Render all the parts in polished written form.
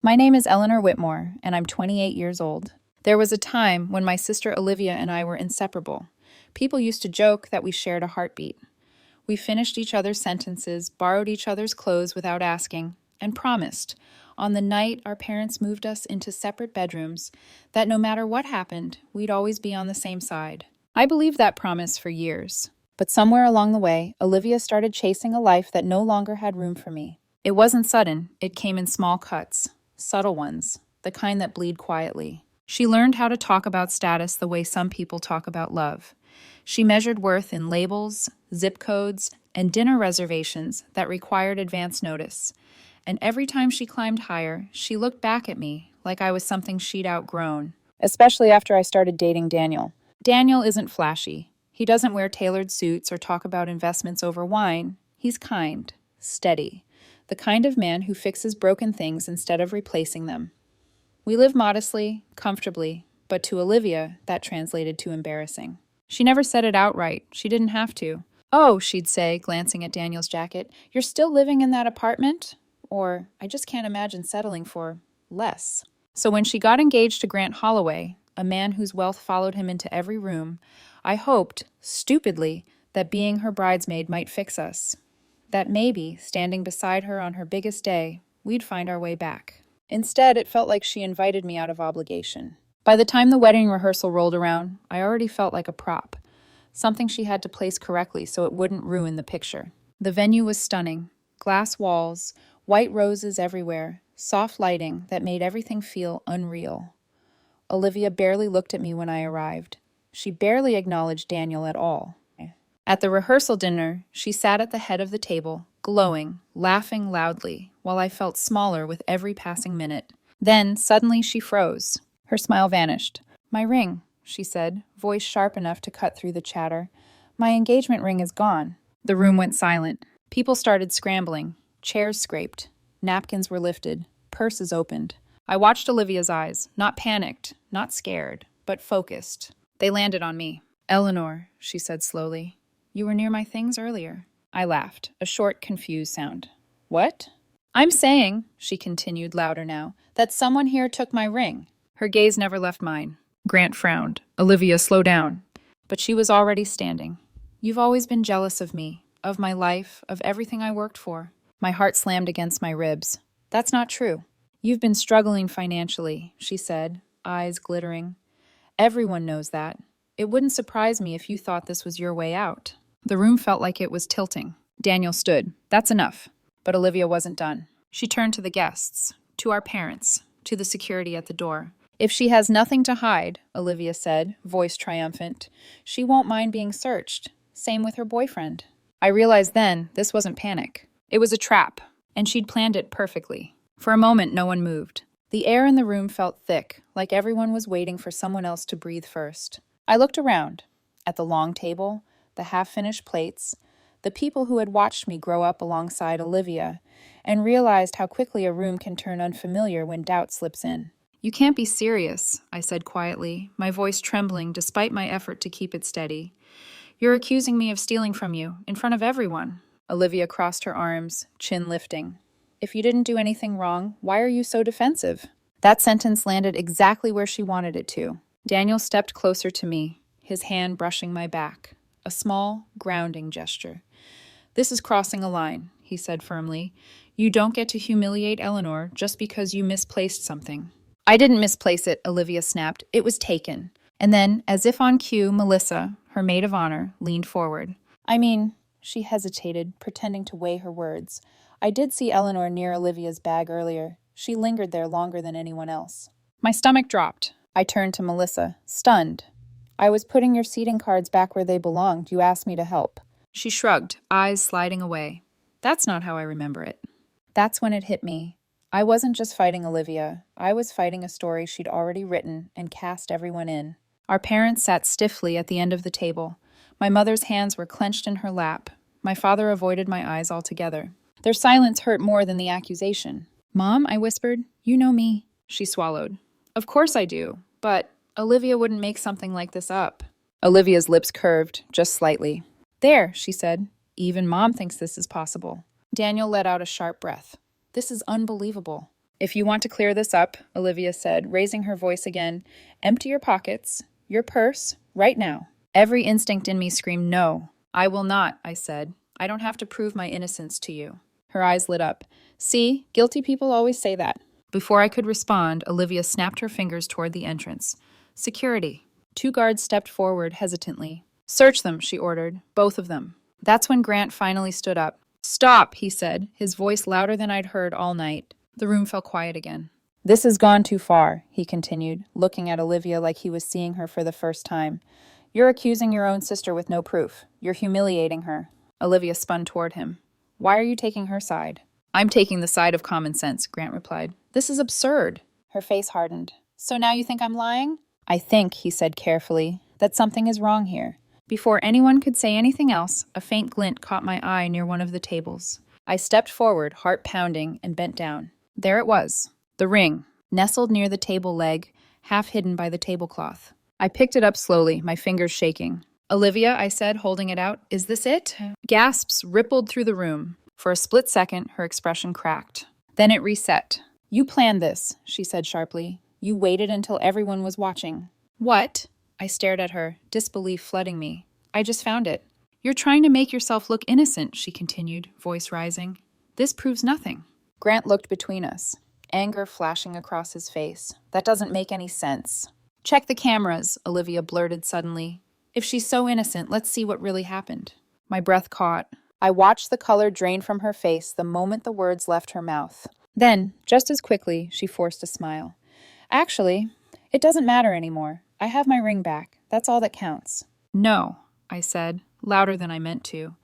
My name is Eleanor Whitmore, and I'm 28 years old. There was a time when my sister Olivia and I were inseparable. People used to joke that we shared a heartbeat. We finished each other's sentences, borrowed each other's clothes without asking, and promised, on the night our parents moved us into separate bedrooms, that no matter what happened, we'd always be on the same side. I believed that promise for years. But somewhere along the way, Olivia started chasing a life that no longer had room for me. It wasn't sudden, it came in small cuts, subtle ones, the kind that bleed quietly. She learned how to talk about status the way some people talk about love. She measured worth in labels, zip codes, and dinner reservations that required advance notice. And every time she climbed higher, she looked back at me like I was something she'd outgrown. Especially after I started dating Daniel. Daniel isn't flashy. He doesn't wear tailored suits or talk about investments over wine. He's kind, steady, the kind of man who fixes broken things instead of replacing them. We live modestly, comfortably, but to Olivia, that translated to embarrassing. She never said it outright. She didn't have to. "Oh," she'd say, glancing at Daniel's jacket, "you're still living in that apartment?" Or, "I just can't imagine settling for less." So when she got engaged to Grant Holloway, a man whose wealth followed him into every room, I hoped, stupidly, that being her bridesmaid might fix us. That maybe, standing beside her on her biggest day, we'd find our way back. Instead, it felt like she invited me out of obligation. By the time the wedding rehearsal rolled around, I already felt like a prop, something she had to place correctly so it wouldn't ruin the picture. The venue was stunning. Glass walls, white roses everywhere, soft lighting that made everything feel unreal. Olivia barely looked at me when I arrived. She barely acknowledged Daniel at all. At the rehearsal dinner, she sat at the head of the table, glowing, laughing loudly, while I felt smaller with every passing minute. Then, suddenly, she froze. Her smile vanished. "My ring," she said, voice sharp enough to cut through the chatter. "My engagement ring is gone." The room went silent. People started scrambling. Chairs scraped. Napkins were lifted. Purses opened. I watched Olivia's eyes, not panicked, not scared, but focused. They landed on me. "Eleanor," she said slowly, "you were near my things earlier." I laughed, a short, confused sound. "What?" "I'm saying," she continued, louder now, "that someone here took my ring." Her gaze never left mine. Grant frowned. "Olivia, slow down." But she was already standing. "You've always been jealous of me, of my life, of everything I worked for." My heart slammed against my ribs. "That's not true." "You've been struggling financially," she said, eyes glittering. "Everyone knows that. It wouldn't surprise me if you thought this was your way out." The room felt like it was tilting. Daniel stood. "That's enough." But Olivia wasn't done. She turned to the guests, to our parents, to the security at the door. "If she has nothing to hide," Olivia said, voice triumphant, "she won't mind being searched. Same with her boyfriend." I realized then this wasn't panic. It was a trap, and she'd planned it perfectly. For a moment, no one moved. The air in the room felt thick, like everyone was waiting for someone else to breathe first. I looked around, at the long table, the half-finished plates, the people who had watched me grow up alongside Olivia, and realized how quickly a room can turn unfamiliar when doubt slips in. "You can't be serious," I said quietly, my voice trembling despite my effort to keep it steady. "You're accusing me of stealing from you, in front of everyone." Olivia crossed her arms, chin lifting. "If you didn't do anything wrong, why are you so defensive?" That sentence landed exactly where she wanted it to. Daniel stepped closer to me, his hand brushing my back. A small, grounding gesture. "This is crossing a line," he said firmly. "You don't get to humiliate Eleanor just because you misplaced something." "I didn't misplace it," Olivia snapped. "It was taken." And then, as if on cue, Melissa, her maid of honor, leaned forward. "I mean," she hesitated, pretending to weigh her words. "I did see Eleanor near Olivia's bag earlier. She lingered there longer than anyone else." My stomach dropped. I turned to Melissa, stunned. "I was putting your seating cards back where they belonged. You asked me to help." She shrugged, eyes sliding away. "That's not how I remember it." That's when it hit me. I wasn't just fighting Olivia. I was fighting a story she'd already written and cast everyone in. Our parents sat stiffly at the end of the table. My mother's hands were clenched in her lap. My father avoided my eyes altogether. Their silence hurt more than the accusation. "Mom," I whispered, "you know me." She swallowed. "Of course I do, but Olivia wouldn't make something like this up." Olivia's lips curved, just slightly. "There," she said. "Even Mom thinks this is possible." Daniel let out a sharp breath. "This is unbelievable." If you want to clear this up, Olivia said, raising her voice again, empty your pockets, your purse, right now. Every instinct in me screamed, no. I will not, I said. I don't have to prove my innocence to you. Her eyes lit up. See, guilty people always say that. Before I could respond, Olivia snapped her fingers toward the entrance. Security. 2 guards stepped forward hesitantly. Search them, she ordered. Both of them. That's when Grant finally stood up. Stop, he said, his voice louder than I'd heard all night. The room fell quiet again. This has gone too far, he continued, looking at Olivia like he was seeing her for the first time. You're accusing your own sister with no proof. You're humiliating her. Olivia spun toward him. Why are you taking her side? I'm taking the side of common sense, Grant replied. This is absurd. Her face hardened. So now you think I'm lying? I think, he said carefully, that something is wrong here. Before anyone could say anything else, a faint glint caught my eye near one of the tables. I stepped forward, heart pounding, and bent down. There it was, the ring, nestled near the table leg, half hidden by the tablecloth. I picked it up slowly, my fingers shaking. Olivia, I said, holding it out, is this it? Gasps rippled through the room. For a split second, her expression cracked. Then it reset. You planned this, she said sharply. You waited until everyone was watching. What? I stared at her, disbelief flooding me. I just found it. You're trying to make yourself look innocent, she continued, voice rising. This proves nothing. Grant looked between us, anger flashing across his face. That doesn't make any sense. Check the cameras, Olivia blurted suddenly. If she's so innocent, let's see what really happened. My breath caught. I watched the color drain from her face the moment the words left her mouth. Then, just as quickly, she forced a smile. Actually, it doesn't matter anymore. I have my ring back. That's all that counts. No, I said, louder than I meant to.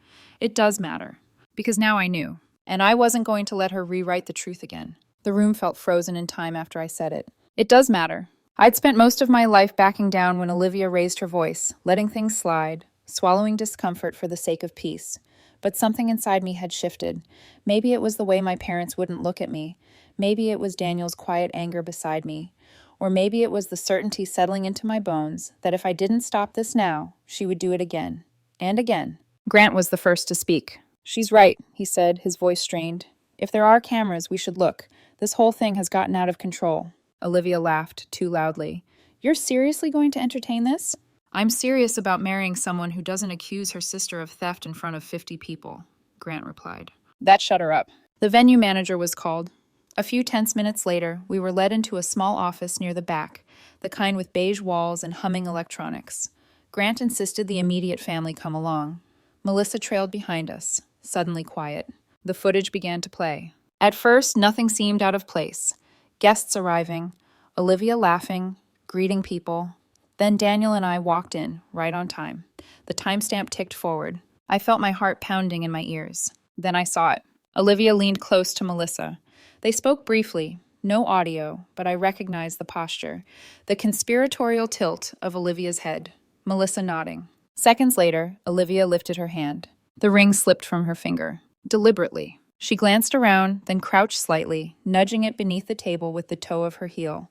It does matter. Because now I knew. And I wasn't going to let her rewrite the truth again. The room felt frozen in time after I said it. It does matter. I'd spent most of my life backing down when Olivia raised her voice, letting things slide, swallowing discomfort for the sake of peace. But something inside me had shifted. Maybe it was the way my parents wouldn't look at me. Maybe it was Daniel's quiet anger beside me. Or maybe it was the certainty settling into my bones that if I didn't stop this now, she would do it again. And again. Grant was the first to speak. She's right, he said, his voice strained. If there are cameras, we should look. This whole thing has gotten out of control. Olivia laughed, too loudly. You're seriously going to entertain this? I'm serious about marrying someone who doesn't accuse her sister of theft in front of 50 people, Grant replied. That shut her up. The venue manager was called. A few tense minutes later, we were led into a small office near the back, the kind with beige walls and humming electronics. Grant insisted the immediate family come along. Melissa trailed behind us, suddenly quiet. The footage began to play. At first, nothing seemed out of place. Guests arriving, Olivia laughing, greeting people. Then Daniel and I walked in, right on time. The timestamp ticked forward. I felt my heart pounding in my ears. Then I saw it. Olivia leaned close to Melissa. They spoke briefly, no audio, but I recognized the posture, the conspiratorial tilt of Olivia's head. Melissa nodding. Seconds later, Olivia lifted her hand. The ring slipped from her finger. Deliberately. She glanced around, then crouched slightly, nudging it beneath the table with the toe of her heel.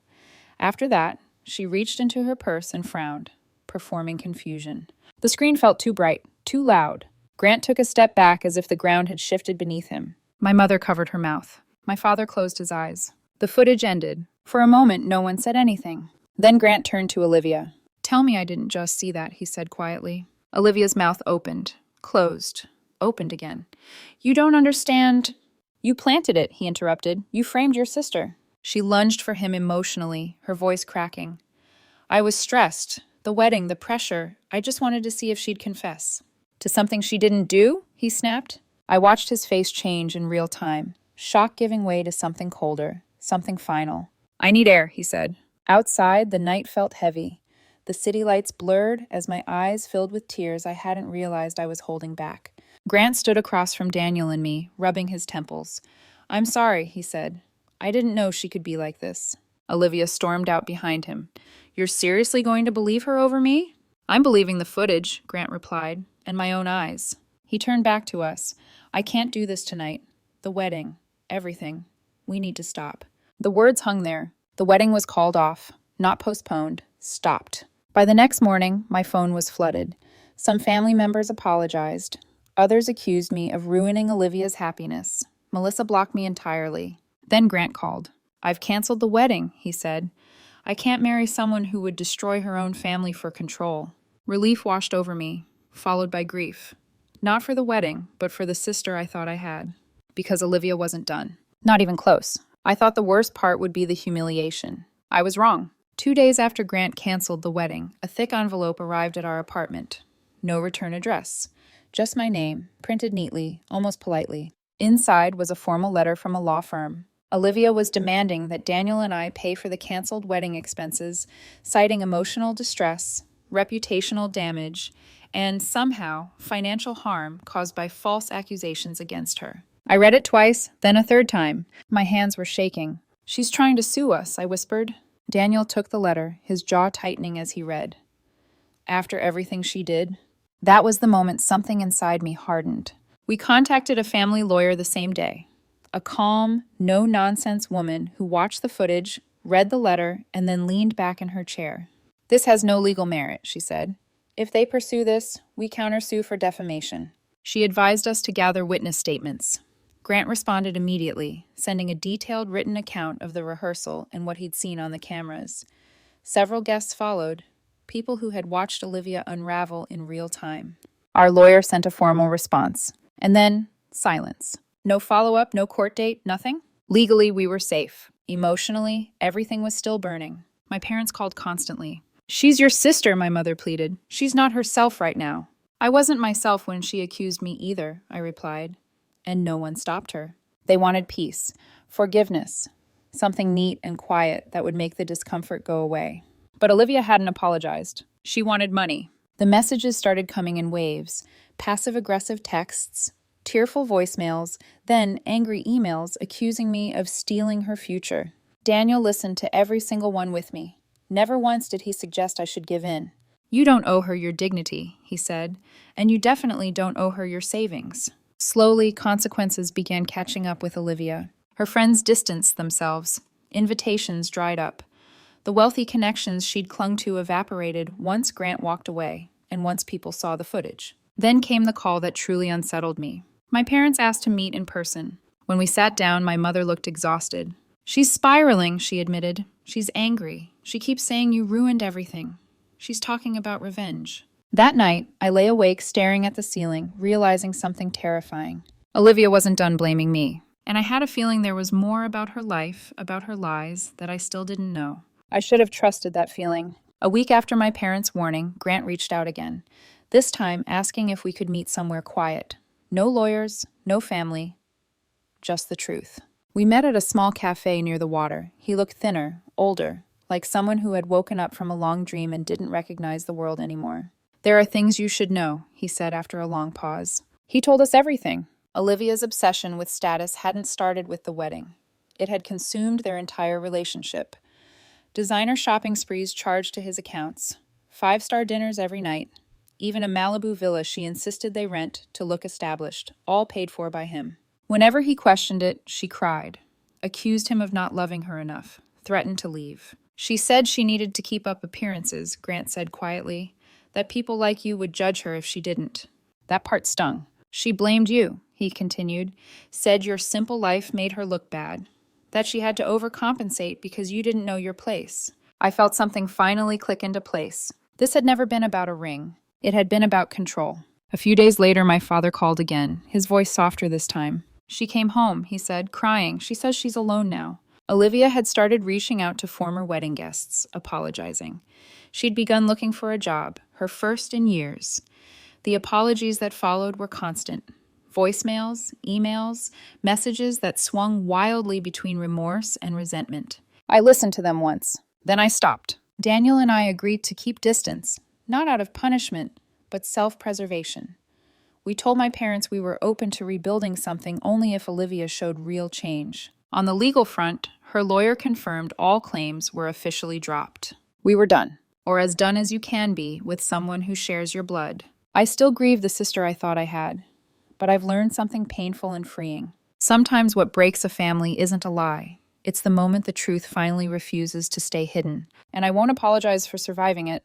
After that, she reached into her purse and frowned, performing confusion. The screen felt too bright, too loud. Grant took a step back as if the ground had shifted beneath him. My mother covered her mouth. My father closed his eyes. The footage ended. For a moment, no one said anything. Then Grant turned to Olivia. Tell me I didn't just see that, he said quietly. Olivia's mouth opened, closed, opened again. You don't understand. You planted it, he interrupted. You framed your sister. She lunged for him emotionally, her voice cracking. I was stressed. The wedding, the pressure. I just wanted to see if she'd confess. To something she didn't do? He snapped. I watched his face change in real time, shock giving way to something colder, something final. I need air, he said. Outside, the night felt heavy. The city lights blurred as my eyes filled with tears I hadn't realized I was holding back. Grant stood across from Daniel and me, rubbing his temples. I'm sorry, he said. I didn't know she could be like this. Olivia stormed out behind him. You're seriously going to believe her over me? I'm believing the footage, Grant replied, and my own eyes. He turned back to us. I can't do this tonight. The wedding. Everything. We need to stop. The words hung there. The wedding was called off. Not postponed. Stopped. By the next morning, my phone was flooded. Some family members apologized. Others accused me of ruining Olivia's happiness. Melissa blocked me entirely. Then Grant called. "I've canceled the wedding," he said. "I can't marry someone who would destroy her own family for control." Relief washed over me, followed by grief. Not for the wedding, but for the sister I thought I had. Because Olivia wasn't done. Not even close. I thought the worst part would be the humiliation. I was wrong. 2 days after Grant canceled the wedding, a thick envelope arrived at our apartment. No return address. Just my name, printed neatly, almost politely. Inside was a formal letter from a law firm. Olivia was demanding that Daniel and I pay for the canceled wedding expenses, citing emotional distress, reputational damage, and somehow financial harm caused by false accusations against her. I read it twice, then a third time. My hands were shaking. "She's trying to sue us," I whispered. Daniel took the letter, his jaw tightening as he read. "After everything she did?" That was the moment something inside me hardened. We contacted a family lawyer the same day. A calm, no-nonsense woman who watched the footage, read the letter, and then leaned back in her chair. "This has no legal merit," she said. "If they pursue this, we countersue for defamation." She advised us to gather witness statements. Grant responded immediately, sending a detailed written account of the rehearsal and what he'd seen on the cameras. Several guests followed, people who had watched Olivia unravel in real time. Our lawyer sent a formal response. And then, silence. No follow-up, no court date, nothing? Legally, we were safe. Emotionally, everything was still burning. My parents called constantly. "She's your sister," my mother pleaded. "She's not herself right now." "I wasn't myself when she accused me either," I replied. And no one stopped her. They wanted peace, forgiveness, something neat and quiet that would make the discomfort go away. But Olivia hadn't apologized. She wanted money. The messages started coming in waves, passive-aggressive texts, tearful voicemails, then angry emails accusing me of stealing her future. Daniel listened to every single one with me. Never once did he suggest I should give in. "You don't owe her your dignity," he said, "and you definitely don't owe her your savings." Slowly, consequences began catching up with Olivia. Her friends distanced themselves. Invitations dried up. The wealthy connections she'd clung to evaporated once Grant walked away, and once people saw the footage. Then came the call that truly unsettled me. My parents asked to meet in person. When we sat down, my mother looked exhausted. "She's spiraling," she admitted. "She's angry. She keeps saying you ruined everything. She's talking about revenge." That night, I lay awake staring at the ceiling, realizing something terrifying. Olivia wasn't done blaming me, and I had a feeling there was more about her life, about her lies, that I still didn't know. I should have trusted that feeling. A week after my parents' warning, Grant reached out again, this time asking if we could meet somewhere quiet. No lawyers, no family, just the truth. We met at a small cafe near the water. He looked thinner, older, like someone who had woken up from a long dream and didn't recognize the world anymore. "There are things you should know," he said after a long pause. He told us everything. Olivia's obsession with status hadn't started with the wedding. It had consumed their entire relationship. Designer shopping sprees charged to his accounts, 5-star dinners every night, even a Malibu villa she insisted they rent to look established, all paid for by him. Whenever he questioned it, she cried, accused him of not loving her enough, threatened to leave. "She said she needed to keep up appearances," Grant said quietly, "that people like you would judge her if she didn't." That part stung. "She blamed you," he continued, "said your simple life made her look bad, that she had to overcompensate because you didn't know your place." I felt something finally click into place. This had never been about a ring. It had been about control. A few days later, my father called again, his voice softer this time. "She came home," he said, crying. "She says she's alone now." Olivia had started reaching out to former wedding guests, apologizing. She'd begun looking for a job, her first in years. The apologies that followed were constant. Voicemails, emails, messages that swung wildly between remorse and resentment. I listened to them once. Then I stopped. Daniel and I agreed to keep distance, not out of punishment, but self-preservation. We told my parents we were open to rebuilding something only if Olivia showed real change. On the legal front, her lawyer confirmed all claims were officially dropped. We were done, or as done as you can be with someone who shares your blood. I still grieve the sister I thought I had, but I've learned something painful and freeing. Sometimes what breaks a family isn't a lie. It's the moment the truth finally refuses to stay hidden. And I won't apologize for surviving it.